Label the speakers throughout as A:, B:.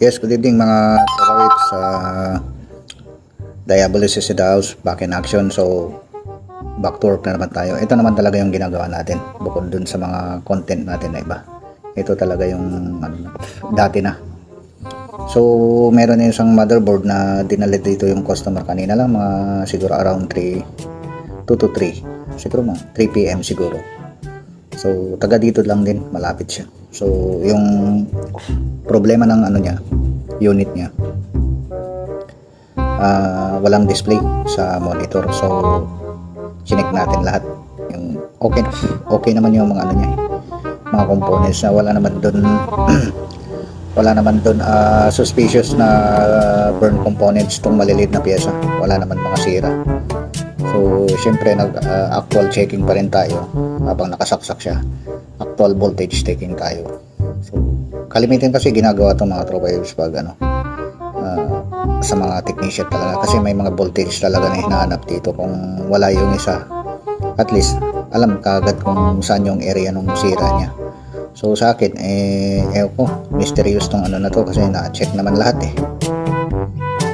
A: Yes, good evening mga kawits. Diabolus is in the house, back in action. So, back to work na naman tayo. Ito naman talaga yung ginagawa natin. Bukod dun sa mga content natin na iba. Ito talaga yung dati na. So, meron na isang motherboard na dinala dito yung customer kanina lang. Mga siguro around 2 to 3. Siguro mga 3 PM siguro. So, taga dito lang din. Malapit siya. So, yung problema ng unit niya, walang display sa monitor. So, chinek natin lahat. Yung okay naman yung mga mga components na wala naman doon wala naman doon suspicious na burn components tong maliliit na pyesa. Wala naman mga sira. So, syempre actual checking pa rin tayo habang nakasaksak siya. Actual voltage checking tayo. So, kalimitan kasi ginagawa itong mga tropa-waves pag sa mga technician talaga, kasi may mga voltage talaga na hinahanap dito. Kung wala yung isa, at least alam kaagad kung saan yung area ng sira niya. So sa akin mysterious tong na to, kasi na-check naman lahat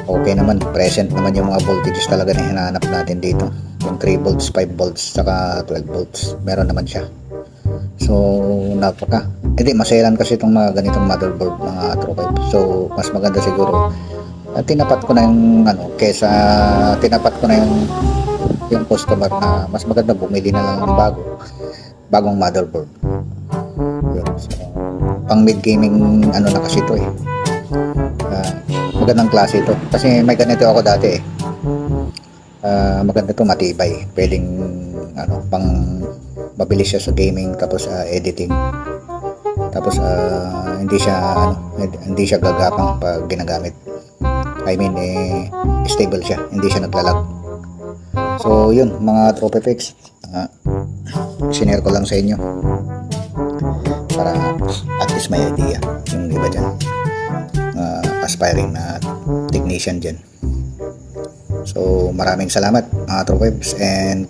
A: okay naman, present naman yung mga voltages talaga na hinahanap natin dito. Yung 3 volts, 5 volts, saka 12 volts, meron naman siya. So, maselan kasi itong mga ganitong motherboard, mga tropa. So, mas maganda siguro tinapat ko na yung kesa tinapat ko na yung customer na mas maganda bumili na lang ng bagong motherboard. Yun. So, pang mid gaming na kasi ito magandang klase ito, kasi may ganito ako dati maganda to, matibay, pwedeng pang mabilis siya sa gaming, tapos editing, tapos hindi siya gagapang pag ginagamit. Stable siya, hindi siya naglalag. So yun mga tropa fix, sinare ko lang sa inyo para at least may idea yung iba dyan, aspiring na technician dyan. So maraming salamat mga tropa fix, and